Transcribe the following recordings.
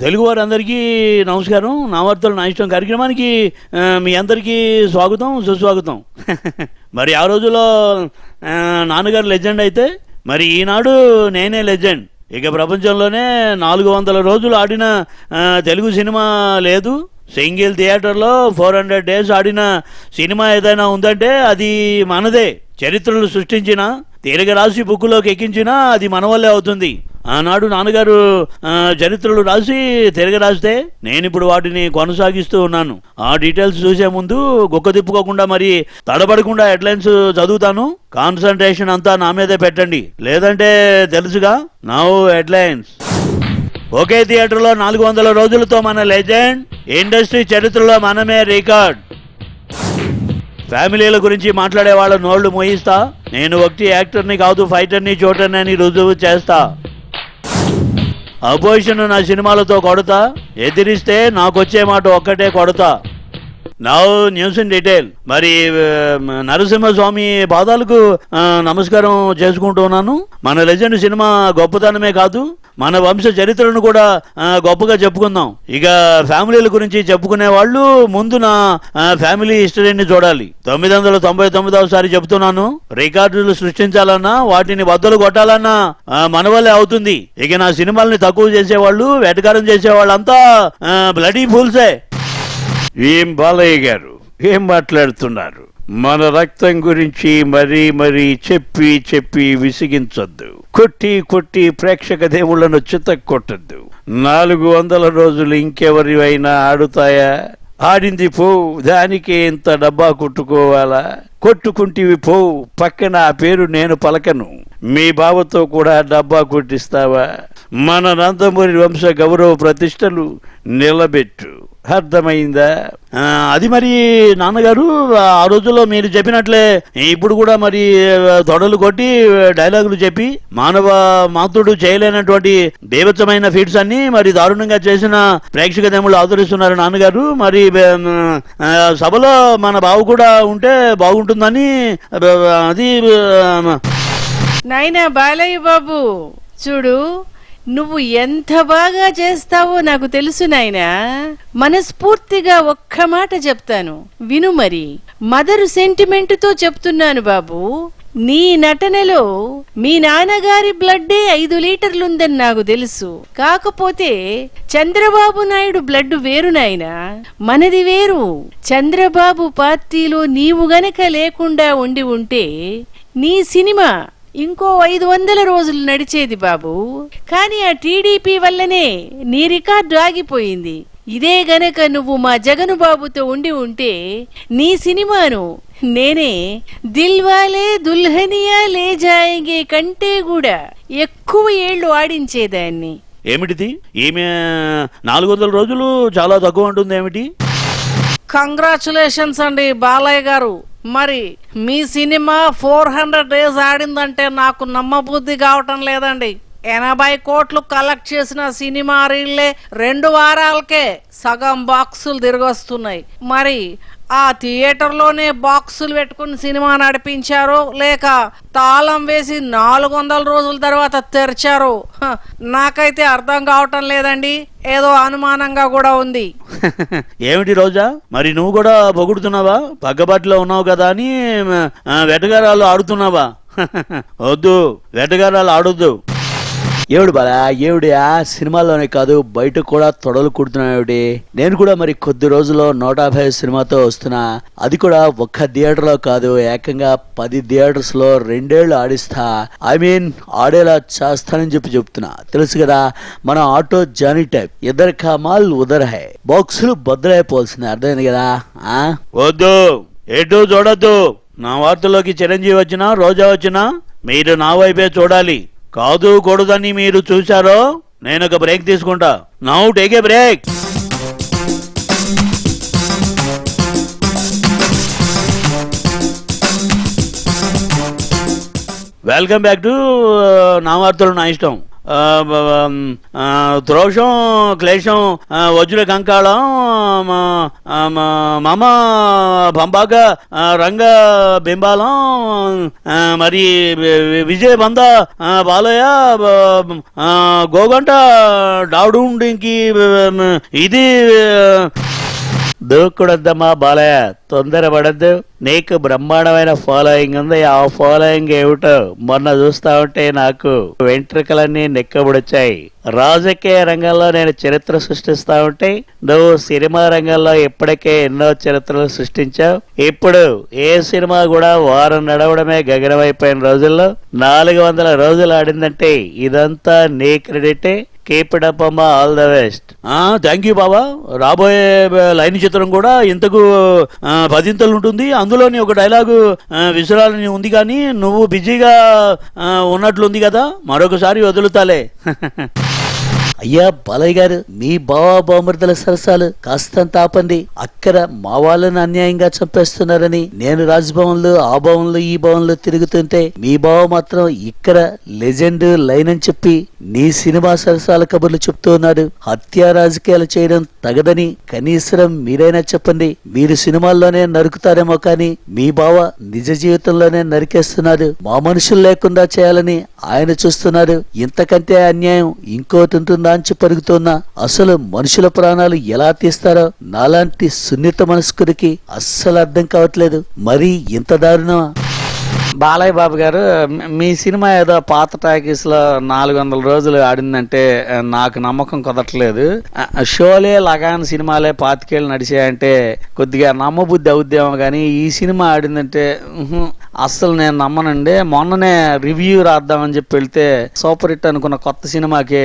తెలుగు వారందరికీ నమస్కారం. నా వార్తలు నా ఇష్టం కార్యక్రమానికి మీ అందరికీ స్వాగతం, సుస్వాగతం. మరి ఆ రోజుల్లో నాన్నగారు లెజెండ్ అయితే మరి ఈనాడు నేనే లెజెండ్. ఇక ప్రపంచంలోనే 400 రోజులు ఆడిన తెలుగు సినిమా లేదు. సింగిల్ థియేటర్లో 400 days ఆడిన సినిమా ఏదైనా ఉందంటే అది మనదే. చరిత్రలు సృష్టించిన, తిరగ రాసి బుక్కులోకి ఎక్కించినా అది మన వల్లే అవుతుంది. ఆనాడు నాన్నగారు చరిత్రలు రాసి తిరగ రాస్తే నేను ఇప్పుడు వాటిని కొనసాగిస్తూ ఉన్నాను. ఆ డీటెయిల్స్ చూసే ముందు గుక్క తిప్పుకోకుండా మరి తడబడకుండా హెడ్లైన్స్ చదువుతాను. కాన్సంట్రేషన్ అంతా నా మీదే పెట్టండి, లేదంటే తెలుసుగా. Now headlines. ఒకే థియేటర్లో 400 రోజులతో మన లెజెండ్, ఇండస్ట్రీ చరిత్రలో మనమే రికార్డ్. ఫ్యామిలీల గురించి మాట్లాడే వాళ్ళ నోళ్లు మోయిస్తా. నేను ఒకటి యాక్టర్ని కాదు, ఫైటర్ని, చోటర్ని అని రుజువు చేస్తా. అపోజిషన్ నా సినిమాలతో కొడతా, ఎదిరిస్తే నాకొచ్చే మాట ఒక్కటే కొడతా. Now news in detail. మరి నరసింహస్వామి పాదాలకు నమస్కారం చేసుకుంటున్నాను. మన లెజెండ్ సినిమా గొప్పతనమే కాదు, మన వంశ చరిత్రను కూడా గొప్పగా చెప్పుకుందాం. ఇక ఫ్యామిలీల గురించి చెప్పుకునే వాళ్ళు ముందు నా ఫ్యామిలీ హిస్టరీని చూడాలి. 999సారి చెప్తున్నాను, రికార్డులు సృష్టించాలన్నా వాటిని బద్దలు కొట్టాలన్నా మన వల్లే అవుతుంది. ఇక నా సినిమాల్ని తక్కువ చేసేవాళ్ళు, వెటకారం చేసేవాళ్ళంతా బ్లడీ ఫూల్సే. ఏం బాలయ్య గారు ఏం మాట్లాడుతున్నారు? మన రక్తం గురించి మరీ చెప్పి చెప్పి విసిగించొద్దు. కొట్టి ప్రేక్షక దేవుళ్లను చితక్కొట్టద్దు. 400 రోజులు ఇంకెవరివైనా ఆడుతాయా? ఆడింది పోవు, దానికే ఇంత డబ్బా కొట్టుకోవాలా? కొట్టుకుంటివి పోవు, పక్కన ఆ పేరు నేను పలకను. మీ బావతో కూడా డబ్బా కొట్టిస్తావా? మన నందమూరి వంశ గౌరవ ప్రతిష్టలు నిలబెట్టు. అర్థమైందా? అది మరి నాన్నగారు ఆ రోజుల్లో మీరు చెప్పినట్లే ఇప్పుడు కూడా మరి తొడలు కొట్టి డైలాగులు చెప్పి మానవ మాతృడు చేయలేనటువంటి బీభత్సమైన ఫీట్స్ అన్ని మరి దారుణంగా చేసిన ప్రేక్షక దేవుళ్ళు ఆదరిస్తున్నారు నాన్నగారు. మరి సభలో మన బావు కూడా ఉంటే బాగుంటుందని అది. నాయనా బాలయ్య బాబు చూడు, నువ్వు ఎంత బాగా చేస్తావో నాకు తెలుసు నాయనా. మనస్ఫూర్తిగా ఒక్క మాట చెప్తాను, విను. మరి మదర్ సెంటిమెంట్ తో చెప్తున్నాను బాబు. నీ నటనలో మీ నాన్నగారి బ్లడ్డే 5 లీటర్లుందని నాకు తెలుసు. కాకపోతే చంద్రబాబు నాయుడు బ్లడ్ వేరు నాయనా, మనది వేరు. చంద్రబాబు పార్టీలో నీవు గనక లేకుండా ఉండి ఉంటే నీ సినిమా ఇంకో 500 రోజులు నడిచేది బాబు. కానీ ఆ టీడీపీ వల్లనే నీ రికార్డు ఆగిపోయింది. ఇదే గనక నువ్వు మా జగను బాబుతో ఉండి ఉంటే నీ సినిమాను నేనే దిల్వాలే దుల్హనియా లే జాయేంగే కంటే కూడా ఎక్కువ ఏళ్లు ఆడించేదాన్ని. ఏమిటిది? ఈమె 400 రోజులు చాలా తక్కువ ఉంటుంది ఏమిటి? కంగ్రాచులేషన్స్ అండి బాలయ్య గారు. మరి మీ సినిమా 400 days ఆడిందంటే నాకు నమ్మబుద్ధి కావటం లేదండి. 80 కోట్లు కలెక్ట్ చేసిన సినిమా రీళ్లే 2 వారాలకే సగం బాక్సులు తిరిగొస్తున్నాయి. మరి ఆ థియేటర్లోనే బాక్సులు పెట్టుకుని సినిమా నడిపించారో లేక తాళం వేసి 400 రోజుల తర్వాత తెరిచారో నాకైతే అర్థం కావటం లేదండి. ఏదో అనుమానంగా కూడా ఉంది. ఏమిటి రోజా, మరి నువ్వు కూడా పొగుడుతున్నావా? పగ్గబాటిలో ఉన్నావు కదా అని వెటగారాలు ఆడుతున్నావా? వద్దు, వెటగారాలు ఆడొద్దు. ఏమిటి బాలా, ఏమిటి ఆ సినిమాల్లోనే కాదు బయట కూడా తొడలు కుడుతున్నాడు. నేను కూడా మరి కొద్ది రోజుల్లో 150 సినిమాతో వస్తున్నా. అది కూడా ఒక్క థియేటర్లో కాదు, ఏకంగా 10 థియేటర్స్ లో 2 ఏళ్లు ఆడిస్తా. ఆడేలా చేస్తానని చెప్తున్నా. తెలుసు కదా, మన ఆటో జానీ టైప్, ఇద్దరు కమాల్ ఉదర్ హై, బాక్సులు బద్దలైపోవాల్సింది. అర్థమైంది కదా? వద్దు, ఎటు చూడొద్దు. నా వార్తల్లోకి చిరంజీవి వచ్చినా రోజా వచ్చినా మీరు నా వైపే చూడాలి. కాదు కూడదని మీరు చూశారో నేను ఒక బ్రేక్ తీసుకుంటా. Now take a break. Welcome back to నా వార్తలు నా ఇష్టం. త్రోషం క్లేశం వజ్ర కంకాళం మమ భంబాక రంగ బింబాలం మరి విజయ బంద బాలయ్య గోగంట డావుడుండికి ఇది దూకుడద్దమ్మా బాలయ్య, తొందరపడద్దు. నీకు బ్రహ్మాండమైన ఫాలోయింగ్ ఉంది. ఆ ఫాలోయింగ్ ఏమిటో మొన్న చూస్తా ఉంటే నాకు వెంట్రుకలన్నీ నెక్కబుడొచ్చాయి. రాజకీయ రంగంలో నేను చరిత్ర సృష్టిస్తా ఉంటే నువ్వు సినిమా రంగంలో ఇప్పటికే ఎన్నో చరిత్రలు సృష్టించావు. ఇప్పుడు ఏ సినిమా కూడా వారం నడవడమే గగనమైపోయిన రోజుల్లో 400 రోజులు ఆడిందంటే ఇదంతా నీ క్రెడిటే. కీప్ ఇట్ అప్ అమ్మా, all the best. Thank you బాబా. రాబోయే లైన్ చిత్రం కూడా ఇంతకు 10 ఉంటుంది. అందులోని ఒక డైలాగు విసురాలని ఉంది, కానీ నువ్వు బిజీగా ఉన్నట్లుంది కదా, మరొకసారి వదులుతాలే. అయ్యా బాలయ్య గారు, మీ బావా బామర్దల సరసాలు కాస్తంత ఆపండి. అక్కడ మా వాళ్ళని అన్యాయంగా చంపేస్తున్నారని నేను రాజ్భవన్లు ఆ భవన్లు ఈ భవన్లు తిరుగుతుంటే మీ బావ మాత్రం ఇక్కడ లెజెండ్ లైన్ అని చెప్పి నీ సినిమా సరసాల కబుర్లు చెప్తూ ఉన్నాడు. హత్యా రాజకీయాలు చేయడం తగదని కనీసం మీరైనా చెప్పండి. మీరు సినిమాల్లోనే నరుకుతారేమో కానీ మీ బావ నిజ జీవితంలోనే నరికేస్తున్నాడు. మా మనుషులు లేకుండా చేయాలని ఆయన చూస్తున్నాడు. ఇంతకంటే అన్యాయం ఇంకోటి ఉంటుందా అని పరుగుతున్నా. అసలు మనుషుల ప్రాణాలు ఎలా తీస్తారో నాలాంటి సున్నిత మనస్కుడికి అస్సలు అర్థం కావట్లేదు. మరి ఇంత దారుణమా? బాలయ్య బాబు గారు, మీ సినిమా ఏదో పాత టాకీస్ లో 400 రోజులు ఆడిందంటే నాకు నమ్మకం కుదరట్లేదు. షోలే లగాన్ సినిమాలే 25 ఏళ్ళు నడిచాయంటే కొద్దిగా నమ్మబుద్ధి అవుద్దేమో కానీ ఈ సినిమా ఆడిందంటే అస్సలు నేను నమ్మనండి. మొన్ననే రివ్యూ రాద్దామని చెప్పి వెళ్తే సూపర్ హిట్ అనుకున్న కొత్త సినిమాకి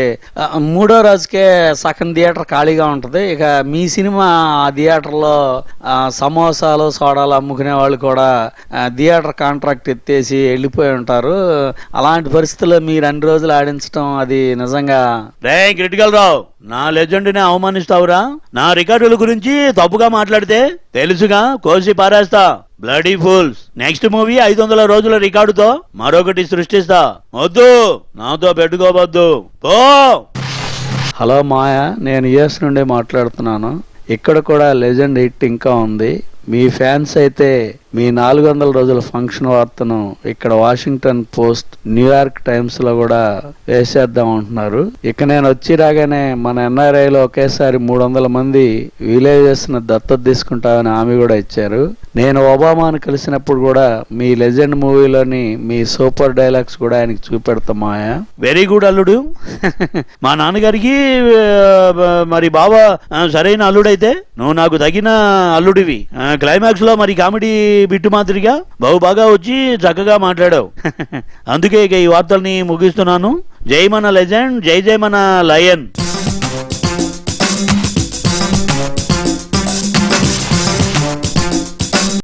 3వ రోజుకే సగం థియేటర్ ఖాళీగా ఉంటది. ఇక మీ సినిమా ఆ థియేటర్లో సమోసాలు సోడాలు అమ్ముకునే వాళ్ళు కూడా థియేటర్ కాంట్రాక్ట్ ఎత్తేసి వెళ్ళిపోయి ఉంటారు. అలాంటి పరిస్థితుల్లో మీరు 2 రోజులు ఆడించడం అది నిజంగా. క్రిటికల్ రావు, నా లెజెండ్ని అవమానిస్తావురా? నా రికార్డుల గురించి తప్పుగా మాట్లాడితే తెలుసుగా కోసి పారేస్తా. Bloody fools. నెక్స్ట్ మూవీ 500 రోజుల రికార్డుతో మరొకటి సృష్టిస్తా. వద్దు, నాతో పెట్టుకోవద్దు, పో. హలో మాయా, నేను యుఎస్ నుండి మాట్లాడుతున్నాను. ఇక్కడ కూడా లెజెండ్ హిట్ ఇంకా ఉంది. మీ ఫ్యాన్స్ అయితే మీ 400 రోజుల ఫంక్షన్ వార్తను ఇక్కడ వాషింగ్టన్ పోస్ట్, న్యూయార్క్ టైమ్స్ లో కూడా వేసేద్దాం అంటున్నారు. ఇక నేను వచ్చి రాగానే మన ఎన్ఆర్ఐలో ఒకేసారి 300 మంది విలేజెస్ ను దత్తత తీసుకుంటామని హామీ కూడా ఇచ్చారు. నేను ఒబామాను కలిసినప్పుడు కూడా మీ లెజెండ్ మూవీలోని మీ సూపర్ డైలాగ్స్ కూడా ఆయనకి చూపెడతామాయా. వెరీ గుడ్ అల్లుడు. మా నాన్నగారికి మరి బాబా సరైన అల్లుడైతే నువ్వు నాకు తగిన అల్లుడివి. క్లైమాక్స్ లో మరి కామెడీ బిట్టు మాదిరిగా బాగా వచ్చి చక్కగా మాట్లాడావు. అందుకే ఇక ఈ వార్తల్ని ముగిస్తున్నాను. జై మన లెజెండ్, జై జై మన లయన్.